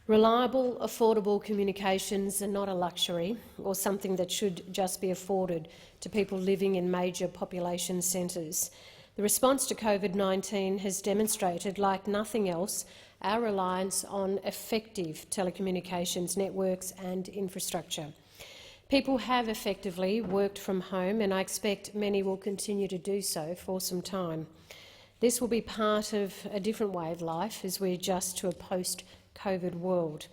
Reliable, affordable communications are not a luxury or something that should just be afforded to people living in major population centres. The response to COVID-19 has demonstrated, like nothing else, our reliance on effective telecommunications networks and infrastructure. People have effectively worked from home, and I expect many will continue to do so for some time. This will be part of a different way of life as we adjust to a post-COVID world.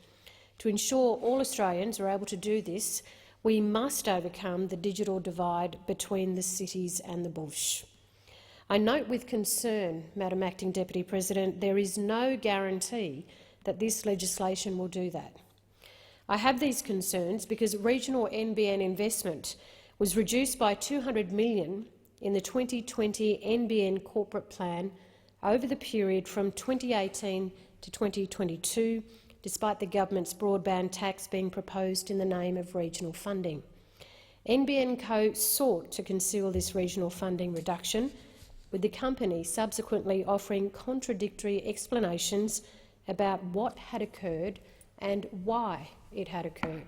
To ensure all Australians are able to do this, we must overcome the digital divide between the cities and the bush. I note with concern, Madam Acting Deputy President, there is no guarantee that this legislation will do that. I have these concerns because regional NBN investment was reduced by $200 million in the 2020 NBN corporate plan over the period from 2018 to 2022, despite the government's broadband tax being proposed in the name of regional funding. NBNCo sought to conceal this regional funding reduction, with the company subsequently offering contradictory explanations about what had occurred and why it had occurred.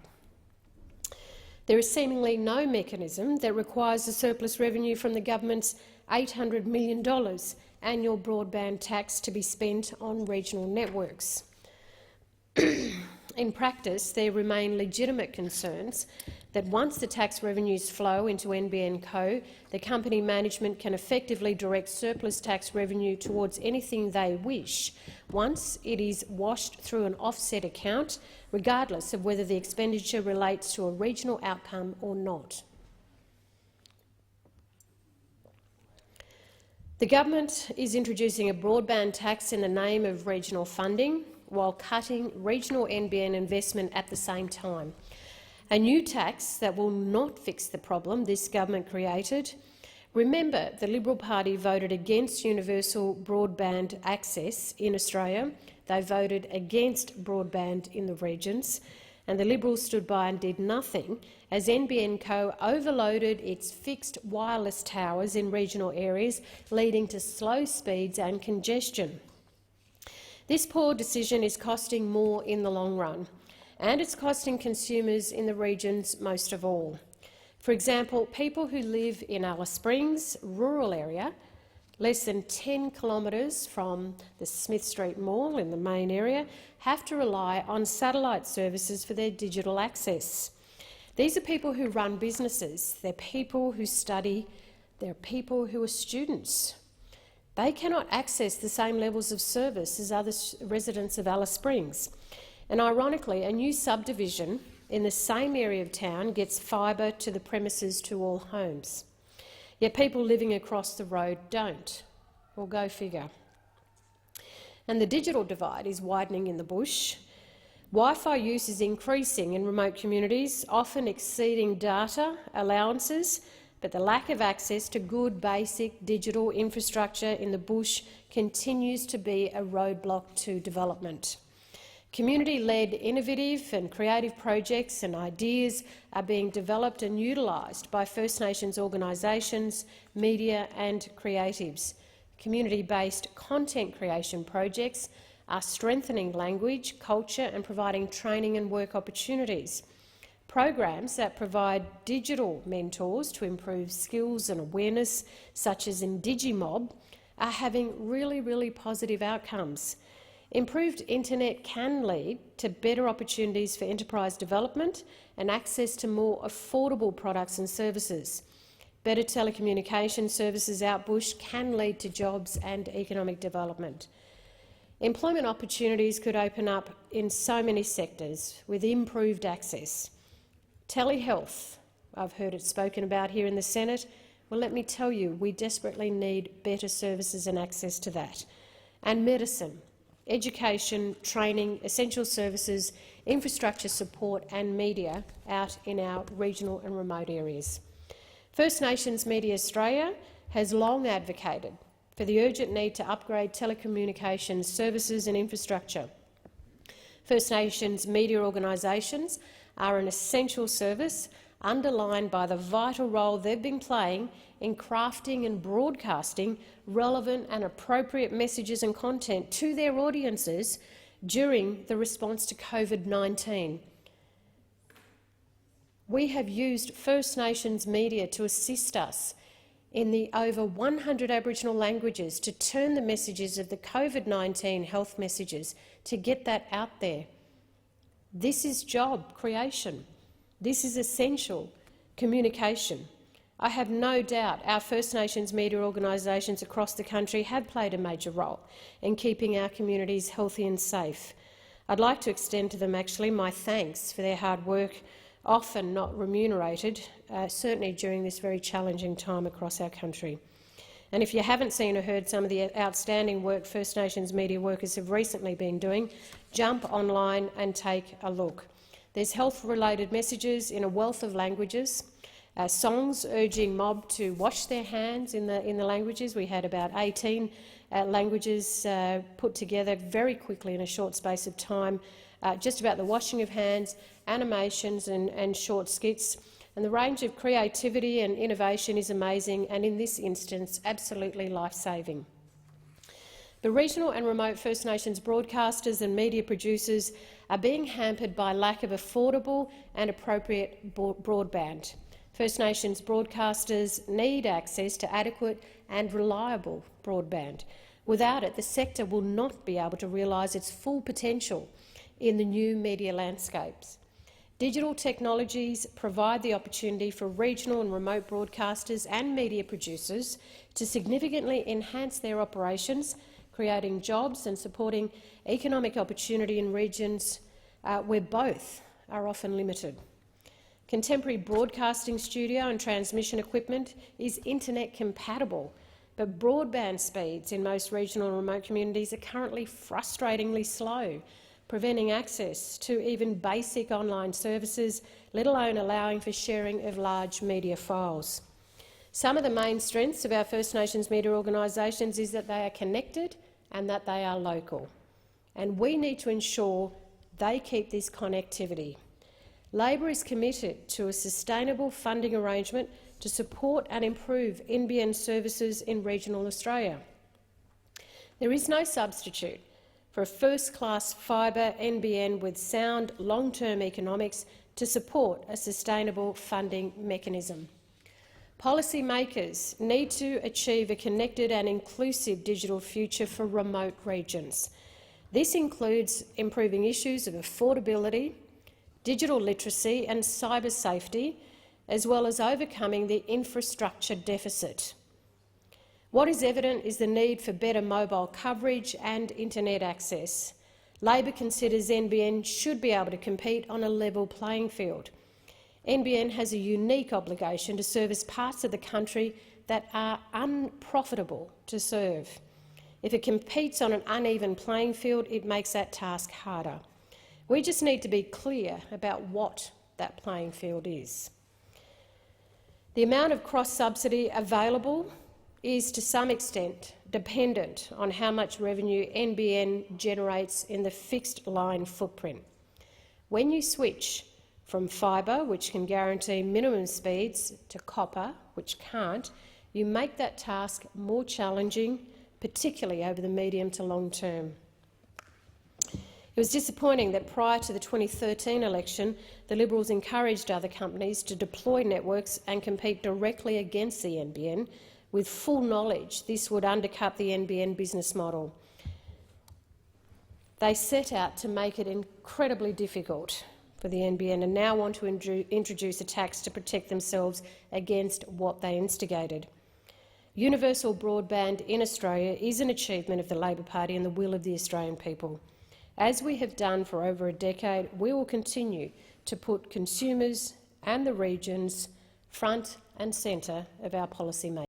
There is seemingly no mechanism that requires the surplus revenue from the government's $800 million annual broadband tax to be spent on regional networks. In practice, there remain legitimate concerns that once the tax revenues flow into NBNCo, the company management can effectively direct surplus tax revenue towards anything they wish once it is washed through an offset account, regardless of whether the expenditure relates to a regional outcome or not. The government is introducing a broadband tax in the name of regional funding, while cutting regional NBN investment at the same time. A new tax that will not fix the problem this government created. Remember, the Liberal Party voted against universal broadband access in Australia. They voted against broadband in the regions, and the Liberals stood by and did nothing as NBNCo overloaded its fixed wireless towers in regional areas, leading to slow speeds and congestion. This poor decision is costing more in the long run, and it's costing consumers in the regions most of all. For example, people who live in Alice Springs, rural area, less than 10 kilometres from the Smith Street Mall in the main area, have to rely on satellite services for their digital access. These are people who run businesses, they're people who study, they're people who are students. They cannot access the same levels of service as other residents of Alice Springs. And ironically, a new subdivision in the same area of town gets fibre to the premises to all homes. Yet people living across the road don't. Well, go figure. And the digital divide is widening in the bush. Wi-Fi use is increasing in remote communities, often exceeding data allowances, but the lack of access to good basic digital infrastructure in the bush continues to be a roadblock to development. Community-led innovative and creative projects and ideas are being developed and utilised by First Nations organisations, media and creatives. Community-based content creation projects are strengthening language, culture and providing training and work opportunities. Programs that provide digital mentors to improve skills and awareness, such as in Digimob, are having really positive outcomes. Improved internet can lead to better opportunities for enterprise development and access to more affordable products and services. Better telecommunication services out bush can lead to jobs and economic development. Employment opportunities could open up in so many sectors with improved access. Telehealth, I've heard it spoken about here in the Senate. Well, let me tell you, we desperately need better services and access to that. And medicine, education, training, essential services, infrastructure support and media out in our regional and remote areas. First Nations Media Australia has long advocated for the urgent need to upgrade telecommunications services and infrastructure. First Nations media organisations are an essential service underlined by the vital role they've been playing in crafting and broadcasting relevant and appropriate messages and content to their audiences during the response to COVID-19. We have used First Nations media to assist us in the over 100 Aboriginal languages to turn the messages of the COVID-19 health messages to get that out there. This is job creation. This is essential communication. I have no doubt our First Nations media organisations across the country have played a major role in keeping our communities healthy and safe. I'd like to extend to them actually my thanks for their hard work, often not remunerated, certainly during this very challenging time across our country. And if you haven't seen or heard some of the outstanding work First Nations media workers have recently been doing, jump online and take a look. There's health-related messages in a wealth of languages, songs urging mob to wash their hands in the languages. We had about 18 languages put together very quickly in a short space of time, just about the washing of hands, animations and short skits. And the range of creativity and innovation is amazing and, in this instance, absolutely life-saving. The regional and remote First Nations broadcasters and media producers are being hampered by lack of affordable and appropriate broadband. First Nations broadcasters need access to adequate and reliable broadband. Without it, the sector will not be able to realise its full potential in the new media landscapes. Digital technologies provide the opportunity for regional and remote broadcasters and media producers to significantly enhance their operations, creating jobs and supporting economic opportunity in regions where both are often limited. Contemporary broadcasting studio and transmission equipment is internet compatible, but broadband speeds in most regional and remote communities are currently frustratingly slow, preventing access to even basic online services, let alone allowing for sharing of large media files. Some of the main strengths of our First Nations media organisations is that they are connected and that they are local, and we need to ensure they keep this connectivity. Labor is committed to a sustainable funding arrangement to support and improve NBN services in regional Australia. There is no substitute for a first-class fibre NBN with sound long-term economics to support a sustainable funding mechanism. Policymakers need to achieve a connected and inclusive digital future for remote regions. This includes improving issues of affordability, digital literacy and cyber safety, as well as overcoming the infrastructure deficit. What is evident is the need for better mobile coverage and internet access. Labor considers NBN should be able to compete on a level playing field. NBN has a unique obligation to service parts of the country that are unprofitable to serve. If it competes on an uneven playing field, it makes that task harder. We just need to be clear about what that playing field is. The amount of cross-subsidy available is to some extent dependent on how much revenue NBN generates in the fixed line footprint. When you switch from fibre, which can guarantee minimum speeds, to copper, which can't, you make that task more challenging, particularly over the medium to long term. It was disappointing that prior to the 2013 election, the Liberals encouraged other companies to deploy networks and compete directly against the NBN, with full knowledge this would undercut the NBN business model. They set out to make it incredibly difficult for the NBN and now want to introduce a tax to protect themselves against what they instigated. Universal broadband in Australia is an achievement of the Labor Party and the will of the Australian people. As we have done for over a decade, we will continue to put consumers and the regions front and centre of our policy making.